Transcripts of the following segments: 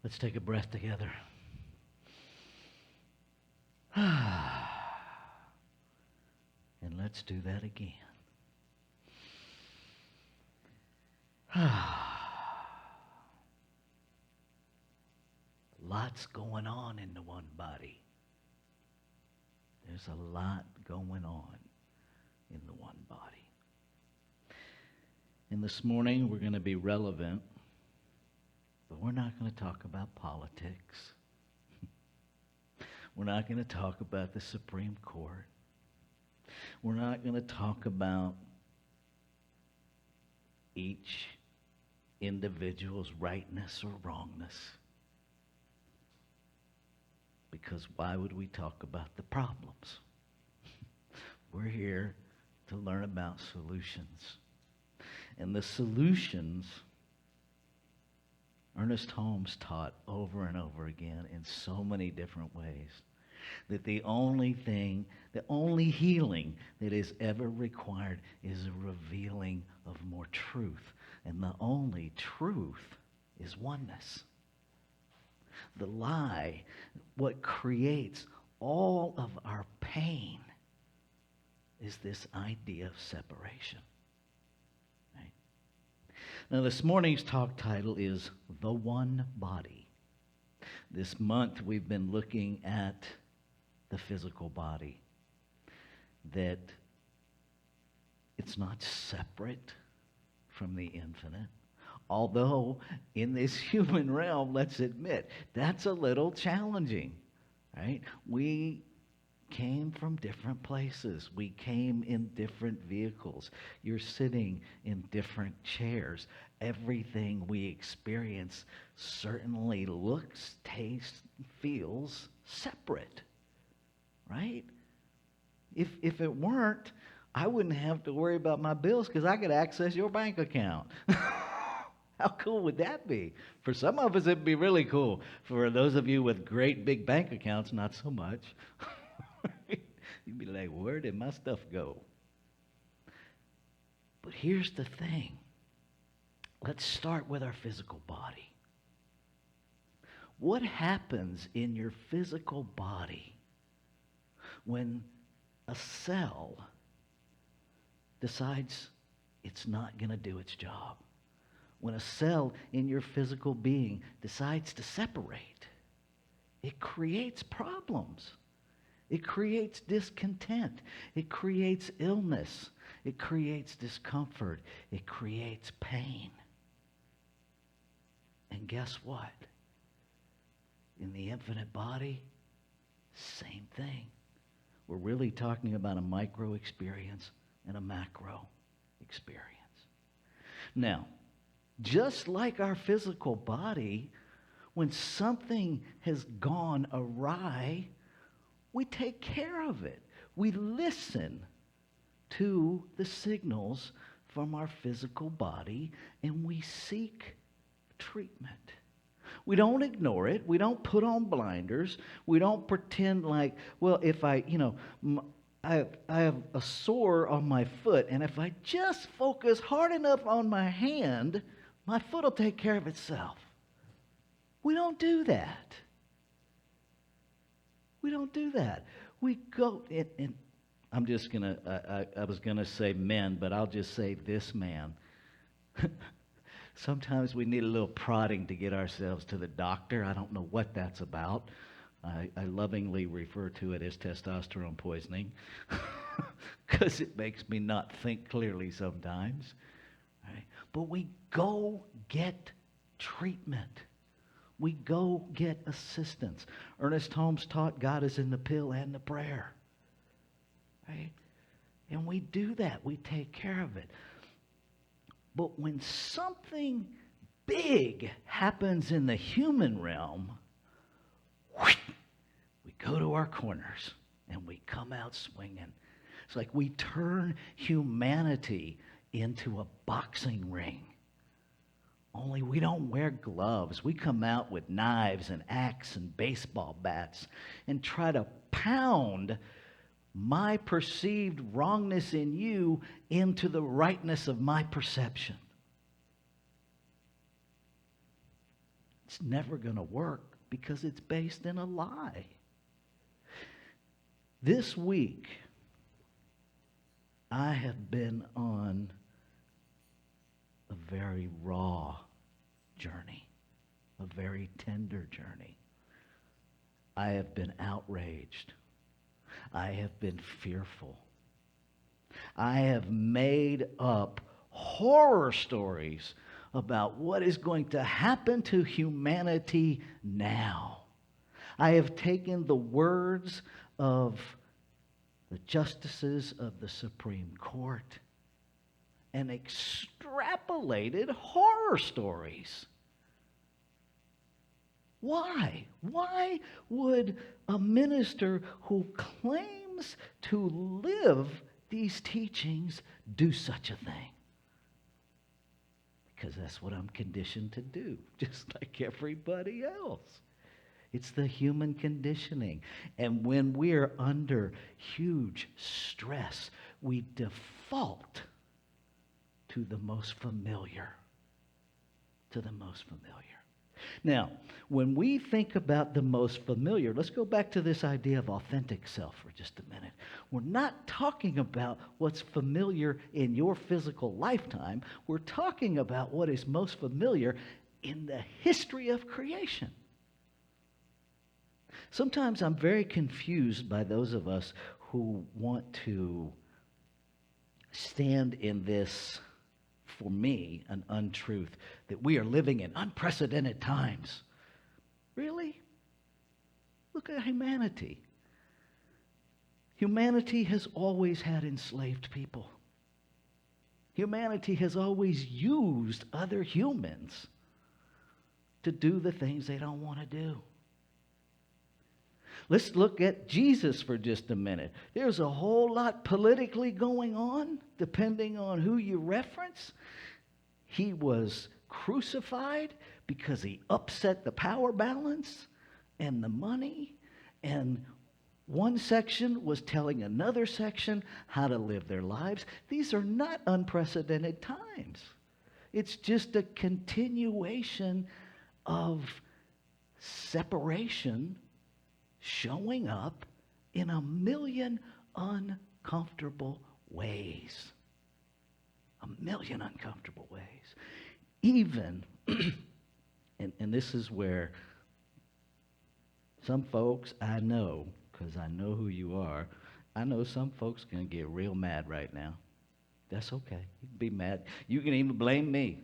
Let's take a breath together. And let's do that again. Lots going on in the one body. There's a lot going on in the one body. And this morning we're going to be relevant, but we're not going to talk about politics. We're not going to talk about the Supreme Court. We're not going to talk about each individual's rightness or wrongness. Because why would we talk about the problems? We're here to learn about solutions. And the solutions, Ernest Holmes taught over and over again in so many different ways, that the only healing that is ever required is a revealing of more truth. And the only truth is oneness. The lie, what creates all of our pain, is this idea of separation. Right? Now, this morning's talk title is The One Body. This month we've been looking at the physical body, that it's not separate from the infinite. Although, in this human realm, let's admit, that's a little challenging, right? We came from different places. We came in different vehicles. You're sitting in different chairs. Everything we experience certainly looks, tastes, feels separate, right? If it weren't, I wouldn't have to worry about my bills because I could access your bank account. How cool would that be? For some of us, it'd be really cool. For those of you with great big bank accounts, not so much. You'd be like, where did my stuff go? But here's the thing. Let's start with our physical body. What happens in your physical body when a cell decides it's not going to do its job? When a cell in your physical being decides to separate, it creates problems. It creates discontent. It creates illness. It creates discomfort. It creates pain. And guess what? In the infinite body, same thing. We're really talking about a micro experience and a macro experience. Now, just like our physical body, when something has gone awry, we take care of it. We listen to the signals from our physical body and we seek treatment. We don't ignore it. We don't put on blinders. We don't pretend like, well, if I have a sore on my foot, and if I just focus hard enough on my hand, my foot will take care of itself. We don't do that. We don't do that. We go, and I'm just going to, I was going to say men, but I'll just say this man. Sometimes we need a little prodding to get ourselves to the doctor. I don't know what that's about. I lovingly refer to it as testosterone poisoning because it makes me not think clearly sometimes. Right? But we go get treatment. We go get assistance. Ernest Holmes taught God is in the pill and the prayer. Right? And we do that. We take care of it. But when something big happens in the human realm, we go to our corners and we come out swinging. It's like we turn humanity into a boxing ring. Only we don't wear gloves. We come out with knives and axe and baseball bats and try to pound my perceived wrongness in you into the rightness of my perception. It's never going to work because it's based in a lie. This week, I have been on a very raw journey, a very tender journey. I have been outraged. I have been fearful. I have made up horror stories about what is going to happen to humanity now. I have taken the words of the justices of the Supreme Court and extrapolated horror stories. Why? Why would a minister who claims to live these teachings do such a thing? Because that's what I'm conditioned to do, just like everybody else. It's the human conditioning. And when we're under huge stress, we default to the most familiar. To the most familiar. Now, when we think about the most familiar, let's go back to this idea of authentic self for just a minute. We're not talking about what's familiar in your physical lifetime. We're talking about what is most familiar in the history of creation. Sometimes I'm very confused by those of us who want to stand in this, for me, an untruth, that we are living in unprecedented times. Really? Look at humanity. Humanity has always had enslaved people. Humanity has always used other humans to do the things they don't want to do. Let's look at Jesus for just a minute. There's a whole lot politically going on, depending on who you reference. He was crucified because he upset the power balance and the money. And one section was telling another section how to live their lives. These are not unprecedented times. It's just a continuation of separation showing up in a million uncomfortable ways. A million uncomfortable ways. Even, and this is where some folks I know, because I know who you are, I know some folks can get real mad right now. That's okay. You can be mad. You can even blame me.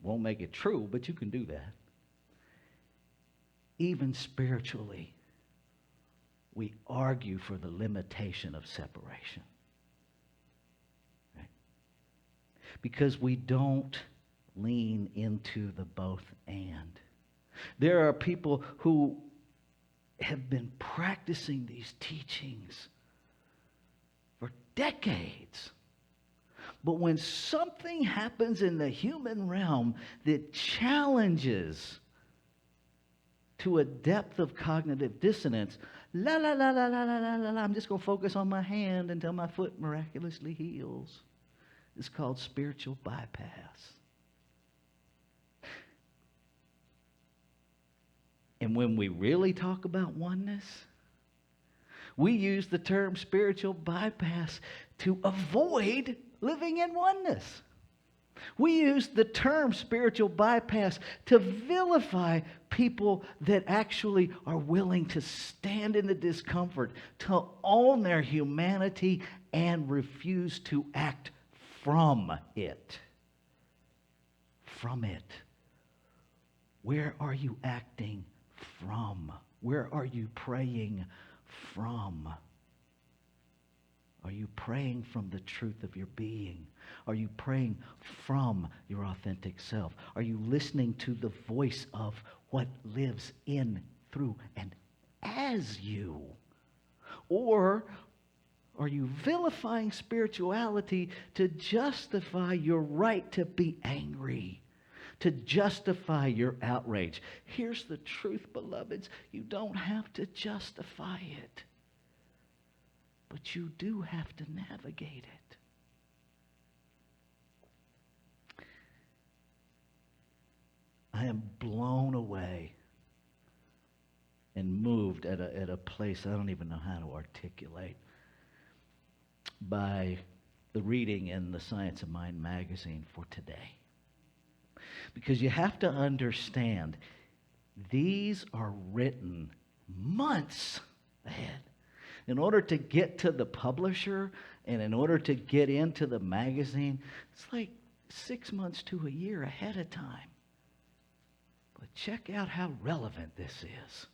Won't make it true, but you can do that. Even spiritually, we argue for the limitation of separation. Right? Because we don't lean into the both and. There are people who have been practicing these teachings for decades. But when something happens in the human realm that challenges to a depth of cognitive dissonance, la la la la la la la la la, I'm just going to focus on my hand until my foot miraculously heals. It's called spiritual bypass. And when we really talk about oneness, we use the term spiritual bypass to avoid living in oneness. We use the term spiritual bypass to vilify people that actually are willing to stand in the discomfort, to own their humanity and refuse to act from it. From it. Where are you acting from? Where are you praying from? Are you praying from the truth of your being? Are you praying from your authentic self? Are you listening to the voice of what lives in, through, and as you? Or are you vilifying spirituality to justify your right to be angry, to justify your outrage? Here's the truth, beloveds. You don't have to justify it. But you do have to navigate it. I am blown moved at a place I don't even know how to articulate by the reading in the Science of Mind magazine for today. Because you have to understand, these are written months ahead. In order to get to the publisher and in order to get into the magazine, it's like 6 months to a year ahead of time. But check out how relevant this is.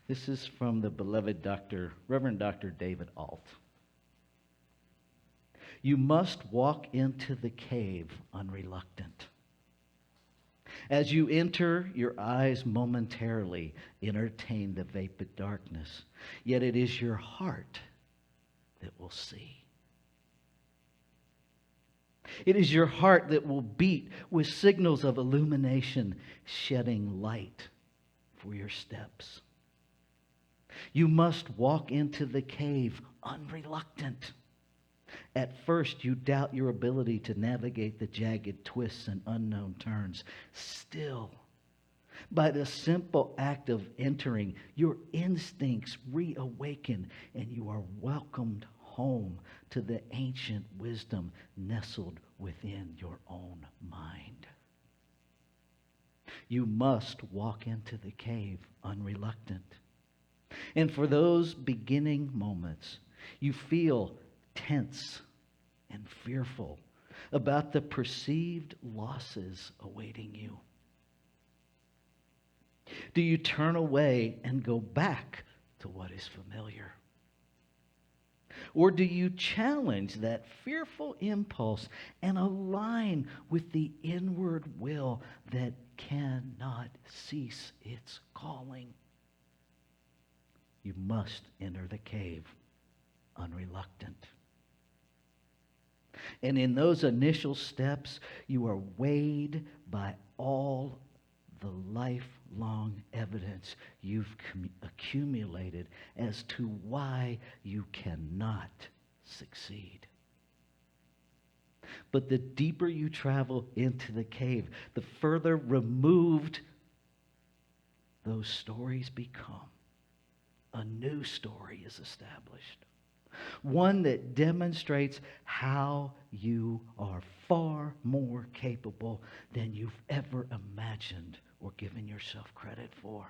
This is from the beloved Reverend Dr. David Alt. You must walk into the cave unreluctant. As you enter, your eyes momentarily entertain the vapid darkness, yet it is your heart that will see. It is your heart that will beat with signals of illumination, shedding light for your steps. You must walk into the cave unreluctant. At first, you doubt your ability to navigate the jagged twists and unknown turns. Still, by the simple act of entering, your instincts reawaken and you are welcomed home to the ancient wisdom nestled within your own mind. You must walk into the cave unreluctant. And for those beginning moments, you feel tense and fearful about the perceived losses awaiting you. Do you turn away and go back to what is familiar? Or do you challenge that fearful impulse and align with the inward will that cannot cease its calling? You must enter the cave unreluctant. And in those initial steps, you are weighed by all the lifelong evidence you've accumulated as to why you cannot succeed. But the deeper you travel into the cave, the further removed those stories become. A new story is established. One that demonstrates how you are far more capable than you've ever imagined or given yourself credit for.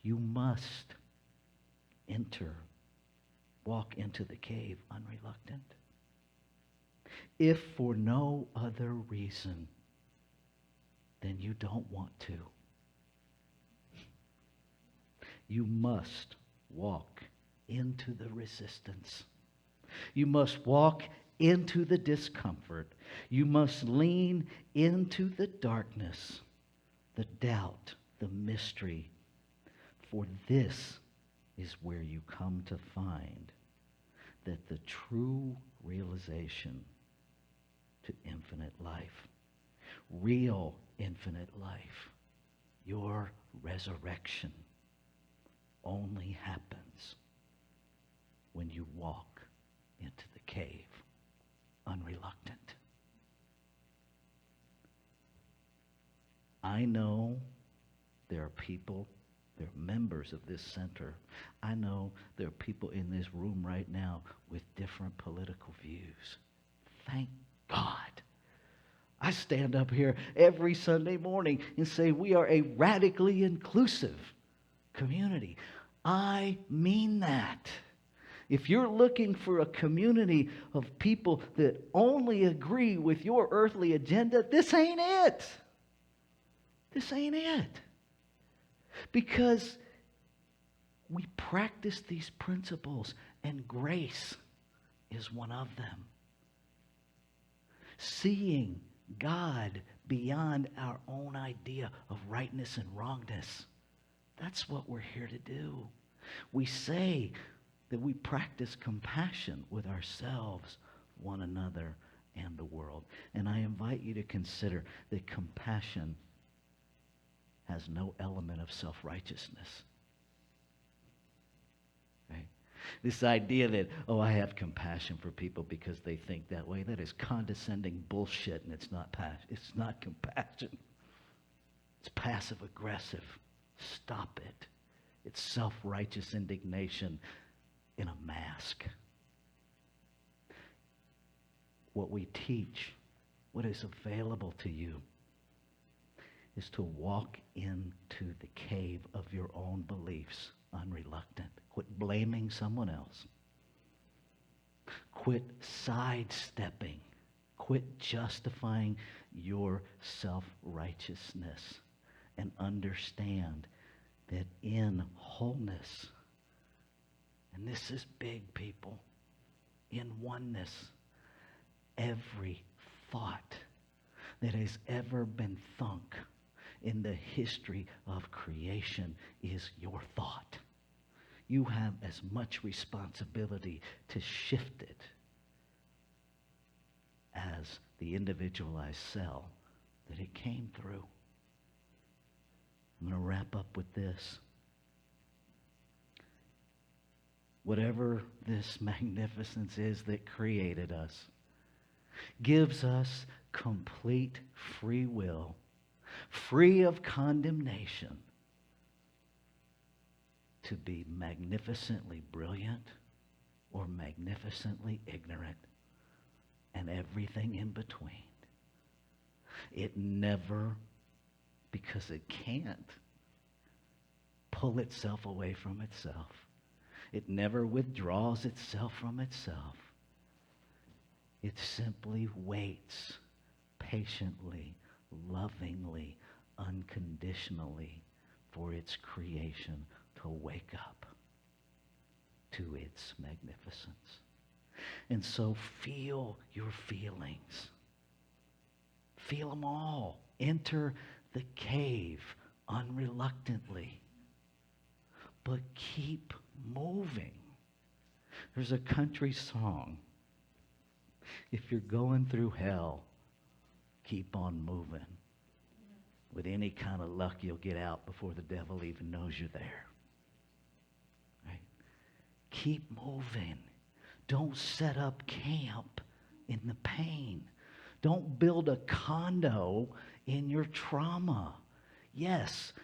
You must walk into the cave unreluctant. If for no other reason than you don't want to. You must walk into the resistance. You must walk into the discomfort. You must lean into the darkness, the doubt, the mystery. For this is where you come to find that the true realization to infinite life, real infinite life, your resurrection, only happens when you walk into the cave unreluctant. I know there are people, there are members of this center. I know there are people in this room right now with different political views. Thank God. I stand up here every Sunday morning and say we are a radically inclusive community. I mean that. If you're looking for a community of people that only agree with your earthly agenda, this ain't it. This ain't it. Because we practice these principles, and grace is one of them. Seeing God beyond our own idea of rightness and wrongness. That's what we're here to do. We say that we practice compassion with ourselves, one another, and the world. And I invite you to consider that compassion has no element of self-righteousness. Right? This idea that, oh, I have compassion for people because they think that way, that is condescending bullshit, and it's not compassion. It's passive-aggressive. Stop it. It's self-righteous indignation in a mask. What we teach, what is available to you, is to walk into the cave of your own beliefs unreluctant. Quit blaming someone else. Quit sidestepping. Quit justifying your self-righteousness, and understand that in wholeness, and this is big, people, in oneness, every thought that has ever been thunk in the history of creation is your thought. You have as much responsibility to shift it as the individualized cell that it came through. I'm going to wrap up with this. Whatever this magnificence is that created us, gives us complete free will, free of condemnation, to be magnificently brilliant or magnificently ignorant, and everything in between. It never, because it can't, pull itself away from itself. It never withdraws itself from itself. It simply waits patiently, lovingly, unconditionally for its creation to wake up to its magnificence. And so feel your feelings. Feel them all. Enter the cave unreluctantly. But keep moving. There's a country song. If you're going through hell, keep on moving. With any kind of luck, you'll get out before the devil even knows you're there. Right? Keep moving. Don't set up camp in the pain. Don't build a condo in your trauma. Yes,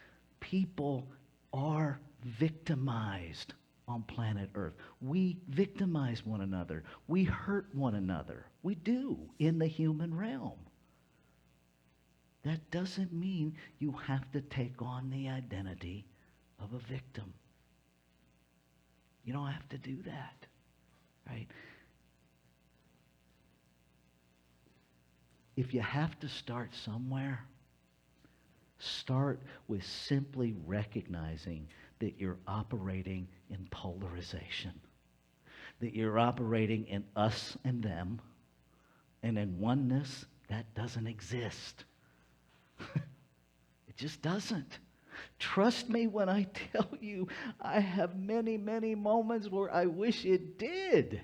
people are victimized on planet Earth. We victimize one another. We hurt one another. We do in the human realm. That doesn't mean you have to take on the identity of a victim. You don't have to do that, right? If you have to start somewhere, start with simply recognizing that you're operating in polarization, that you're operating in us and them, and in oneness that doesn't exist. It just doesn't. Trust me when I tell you, I have many, many moments where I wish it did.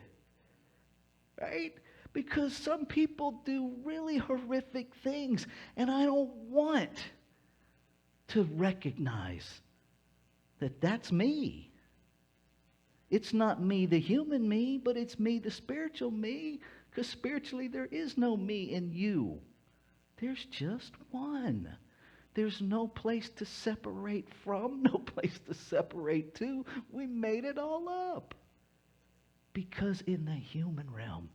Right? Because some people do really horrific things, and I don't want to recognize that that's me. It's not me, the human me, but it's me, the spiritual me, because spiritually there is no me in you. There's just one. There's no place to separate from, no place to separate to. We made it all up. Because in the human realm,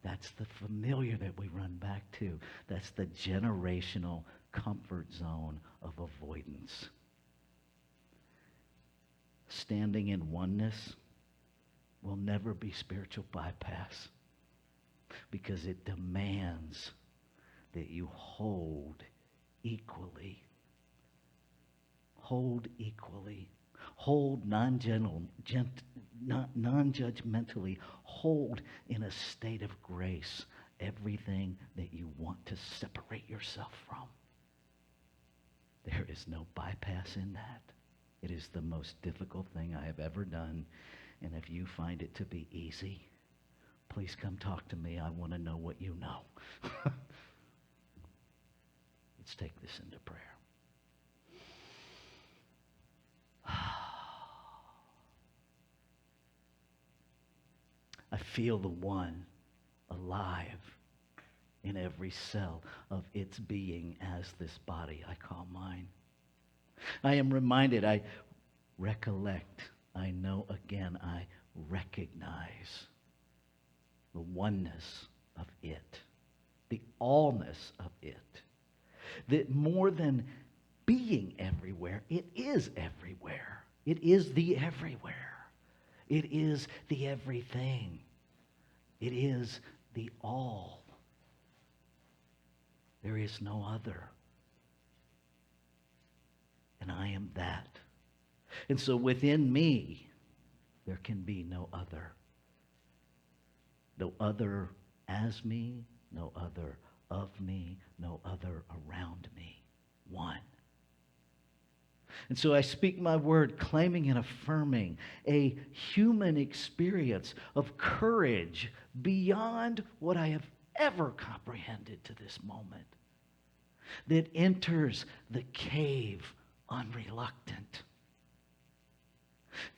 that's the familiar that we run back to. That's the generational comfort zone of avoidance. Standing in oneness will never be spiritual bypass, because it demands that you hold equally. Hold equally. Hold non-judgmentally. Hold in a state of grace everything that you want to separate yourself from. There is no bypass in that. It is the most difficult thing I have ever done. And if you find it to be easy, please come talk to me. I want to know what you know. Let's take this into prayer. I feel the one alive in every cell of its being as this body I call mine. I am reminded, recollect, I know again, I recognize the oneness of it, the allness of it. That more than being everywhere, it is everywhere. It is the everywhere. It is the everything. It is the all. There is no other. And I am that. And so within me, there can be no other. No other as me, no other of me, no other around me. One. And so I speak my word, claiming and affirming a human experience of courage beyond what I have ever comprehended to this moment, that enters the cave unreluctant,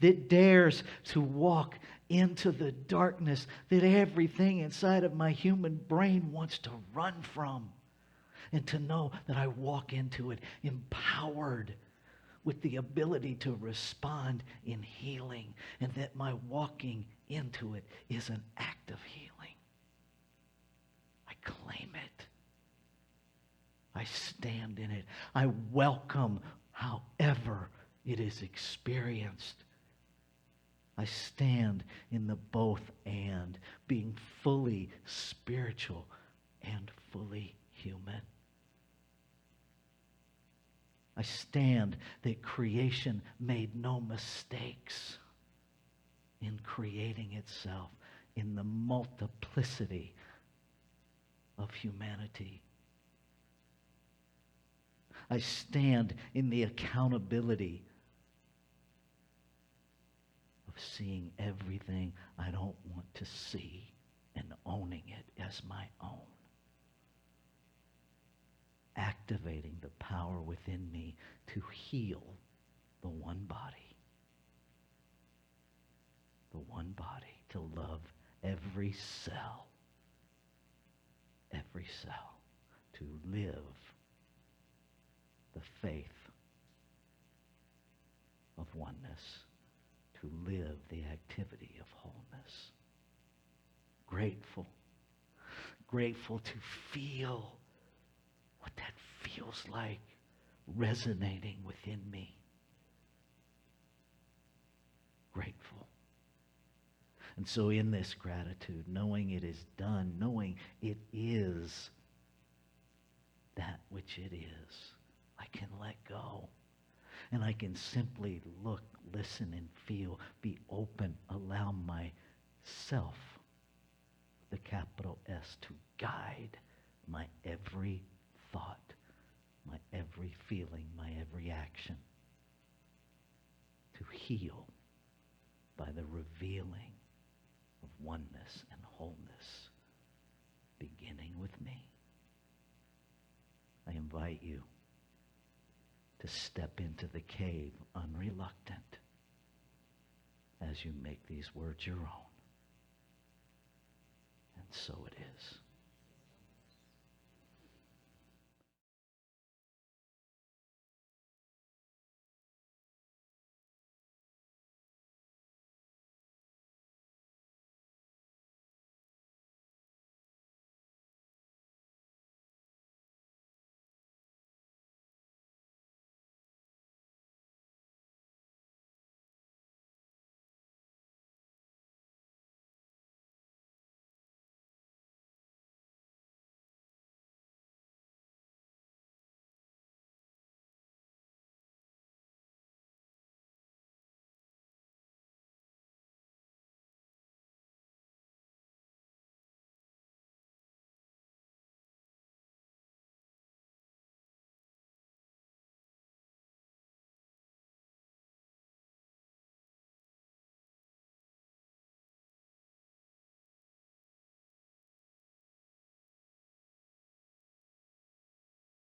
that dares to walk into the darkness that everything inside of my human brain wants to run from, and to know that I walk into it empowered with the ability to respond in healing, and that my walking into it is an act of healing. I claim it. I stand in it. I welcome however it is experienced. I stand in the both and, being fully spiritual and fully human. I stand that creation made no mistakes in creating itself in the multiplicity of humanity. I stand in the accountability of seeing everything I don't want to see and owning it as my own. Activating the power within me to heal the one body. The one body, to love every cell. Every cell. To live the faith of oneness. To live the activity of wholeness. Grateful. Grateful to feel what that feels like resonating within me. Grateful. And so in this gratitude, knowing it is done, knowing it is that which it is, I can let go. And I can simply look, listen, and feel, be open, allow myself, the capital S, to guide my every thought, my every feeling, my every action, to heal by the revealing of oneness and wholeness, beginning with me. I invite you to step into the cave unreluctant as you make these words your own. And so it is.